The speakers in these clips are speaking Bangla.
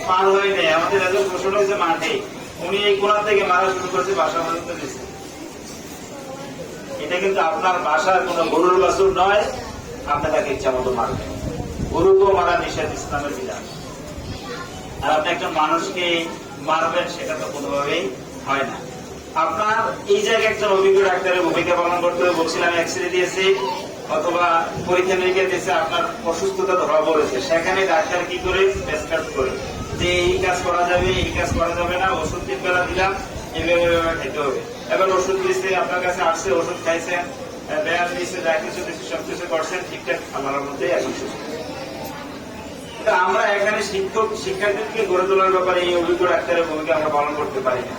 পার হয়ে নেয়, আমাদের রেজাল্ট ঘোষণা হয়েছে মাঠে, উনি এই কোণা থেকে মারা শুরু করেছে, বাসা পর্যন্ত দিচ্ছে। এটা কিন্তু আপনার বাসার কোন গরুর বাছুর নয়, আপনি তাকে ইচ্ছা মতো মারবেন। গরুকেও মারা নিষেধ ইসলামের বিধান। আর আপনি একজন মানুষকে মারবেন, সেটা তো কোনোভাবেই হয় না। আপনার এই জায়গায় একজন অভিজ্ঞ ডাক্তারের ভূমিকা পালন করতে হবে। বলছিলাম এক্সরে দিয়েছে অথবা পরীক্ষা নিরীক্ষা দিয়েছে, আপনার অসুস্থতা ধরা পড়েছে, সেখানে ডাক্তার কি করে প্রেসক্রাইব করে যে এই কাজ করা যাবে, এই কাজ করা যাবে না, ওষুধ 3 বেলা দিলাম, এইভাবে খেতে হবে। এবার ওষুধ দিয়েছে, আপনার কাছে আসছে, ওষুধ খাইছেন, ব্যায়াম দিয়েছে, যা কিছু দিয়েছে সবকিছু করছেন ঠিকঠাক, আমার মধ্যে এখন সুস্থ। আমরা এখানে শিক্ষার্থীদেরকে গড়ে তোলার ব্যাপারে এই অভিজ্ঞ ডাক্তারের ভূমিকা আমরা পালন করতে পারি না।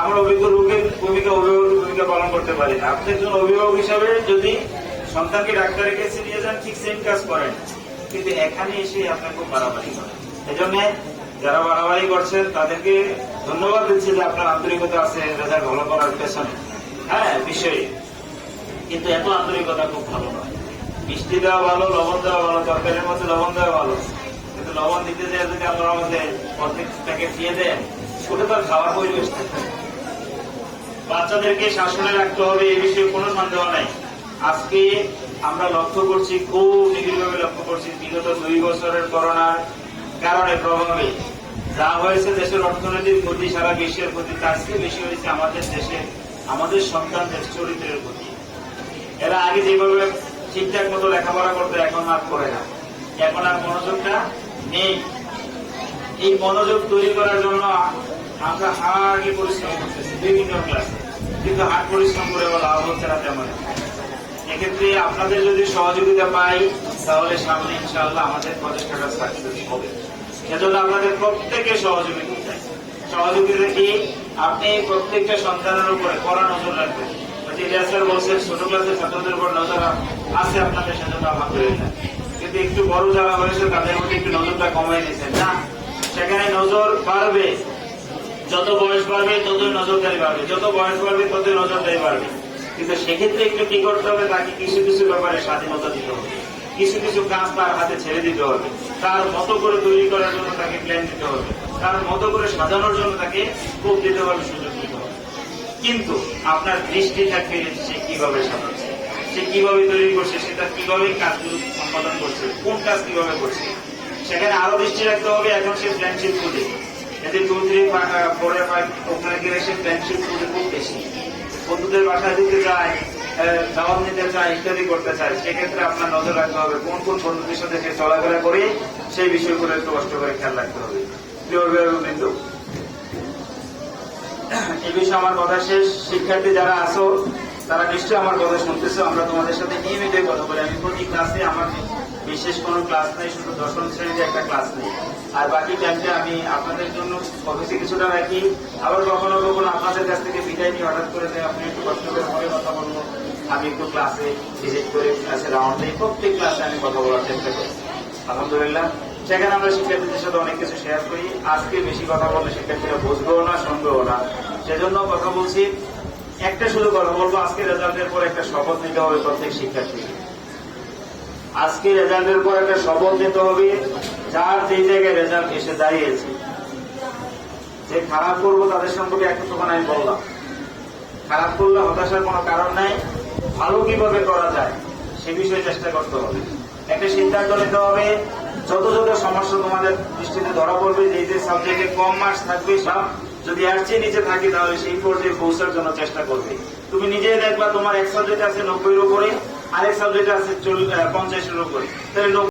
আমরা অভিজ্ঞ লোকের ভূমিকা, অভিভাবকের ভূমিকা পালন করতে পারি না। আপনি একজন অভিভাবক হিসাবে যদি সন্তানকে ডাক্তারের কাছে নিয়ে যান, ঠিক সেম কাজ করেন, কিন্তু এখানে এসে আপনার খুব বাড়াবাড়ি করেন। এই জন্য যারা বাড়াবাড়ি করছেন তাদেরকে ধন্যবাদ দিচ্ছি যে আপনার আন্তরিকতা আছে রেজাল্ট ভালো করার পেছনে, হ্যাঁ বিষয়ে, কিন্তু এত আন্তরিকতা খুব ভালো নয়। মিষ্টি দেওয়া ভালো, লবণ দেওয়া ভালো, তরকারির মধ্যে লবণ দেওয়া ভালো, কিন্তু লবণ দিতে যায় যদি আপনার আমাদের অর্ধেক প্যাকেট দিয়ে দেন, ওটা তো খাওয়ার পরিবেশ থাকে। বাচ্চাদেরকে শাসনে রাখতে হবে, এই বিষয়ে কোনো সন্দেহ নাই। আজকে আমরা লক্ষ্য করছি, খুব নিবিড়ভাবে লক্ষ্য করছি, বিগত 2 বছরের করোনার কারণে প্রভাবে যা হয়েছে দেশের অর্থনৈতিক ক্ষতি, সারা বিশ্বের ক্ষতি, তার চেয়ে বেশি হয়েছে আমাদের দেশে আমাদের সন্তানদের চরিত্রের ক্ষতি। এরা আগে যেভাবে ঠিকঠাক মতো লেখাপড়া করতে, এখন আর করে না, এখন আর মনোযোগটা নেই। এই মনোযোগ তৈরি করার জন্য আমরা হাড়ে পরিশ্রম করতেছি বিভিন্ন ক্লাসে, কিন্তু হাট পরিশ্রম করে লাভ হচ্ছে না তেমন। এক্ষেত্রে আপনাদের যদি সহযোগিতা পাই, তাহলে সামনে ইনশাআল্লাহ আমাদের প্রচেষ্টাটা সাকসেস হবে। সেজন্য আপনাদের প্রত্যেকে সহযোগিতা চাই। সহযোগিতা কি? আপনি প্রত্যেকটা সন্তানের উপরে কড়া নজর রাখবেন। ইলিয়াস বলছেন ছোট ক্লাসের ছাত্রদের উপর নজর আছে আপনাদের, সেজন্য আলহামদুলিল্লাহ। কিন্তু একটু বড় যারা হয়েছে তাদের মধ্যে একটু নজরটা কমাই দিয়েছেন না, সেখানে নজর বাড়বে। যত বয়স বাড়বে ততই নজরদারি বাড়বে, যত বয়স বাড়বে ততই নজরদারি বাড়বে। কিন্তু সেক্ষেত্রে একটু কি করতে হবে, তাকে কিছু কিছু ব্যাপারে স্বাধীনতা দিতে হবে, কিছু কিছু কাজ তার হাতে ছেড়ে দিতে হবে, তার মতো করে তৈরি করার জন্য তাকে প্ল্যান দিতে হবে, তার মতো করে সাজানোর জন্য তাকে খুব দিতে হবে, সুযোগ দিতে হবে। কিন্তু আপনার দৃষ্টি থাকবে সে কিভাবে সাজাচ্ছে, সে কিভাবে তৈরি করছে, সেটা কিভাবে কাজগুলো সম্পাদন করছে, কোন কাজ কিভাবে করছে, সেখানে আরো দৃষ্টি রাখতে হবে। এখন সে ফ্রেন্ডশিপ খুঁজে, এতে 2, 3, 4, 5 ওখানে গেলে সে ফ্রেন্ডশিপ খুঁজে খুব বেশি, বন্ধুদের বাসায় দিতে চায়, দাওয়াত নিতে চায়, ইত্যাদি করতে চায়। সেক্ষেত্রে আপনার নজর রাখতে হবে কোন কোন বন্ধুদের সাথে সে চলাফেরা করে, সেই বিষয়গুলো একটু কষ্ট করে খেয়াল রাখতে হবে। প্রিয় এই বিষয়ে আমার কথা শেষ। শিক্ষার্থী যারা আছো তারা নিশ্চয়ই আমার কথা শুনতেছো। আমরা তোমাদের সাথে নিয়মিত কথা বলি। আমি প্রতি ক্লাসে, আমার বিশেষ কোনো ক্লাস নেই, শুধু 10ম শ্রেণীতে একটা ক্লাস নেই, আর বাকি টাইমটা আমি আপনাদের জন্য অফিসে কিছুটা রাখি। আবার কখনো কখনো আপনাদের কাছ থেকে বিদায় নিয়ে হঠাৎ করে আপনি একটু কষ্ট করে মনে কথা বলবো, আমি একটু ক্লাসে ভিজিট করে ক্লাসে রাউন্ড দিই। প্রত্যেক ক্লাসে আমি কথা বলার চেষ্টা করি, আলহামদুলিল্লাহ। সেখানে আমরা শিক্ষার্থীদের সাথে অনেক কিছু শেয়ার করি। আজকে বেশি কথা বললে শিক্ষার্থীরা বুঝবেও না, শুনবেও না, সেজন্য কথা বলছি। একটা শুধু কথা বলবো, আজকে রেজাল্টের পর একটা শপথ নিতে হবে প্রত্যেক শিক্ষার্থীকে। আজকে রেজাল্টের পর একটা শপথ নিতে হবে, যার যে জায়গায় রেজাল্ট এসে দাঁড়িয়েছে, যে খারাপ করবো তাদের সম্পর্কে একটা তখন আমি বললাম, খারাপ করলে হতাশার কোনো কারণ নাই, ভালো কিভাবে করা যায় সে বিষয়ে চেষ্টা করতে হবে। একটা সিদ্ধান্ত নিতে হবে, যত যত সমস্যা তোমাদের দৃষ্টিতে ধরা পড়বে, যে সাবজেক্টে কম মার্কস থাকবে, সব যদি এর চেয়ে নিচে থাকে, তাহলে সেই পর্যায়ে পৌঁছার জন্য চেষ্টা করবে। তুমি নিজেই দেখবা তোমার এক সাবজেক্ট আছে 90-এর উপরে, আরেক সাবজেক্ট আছে 50-এর উপরে, তাহলে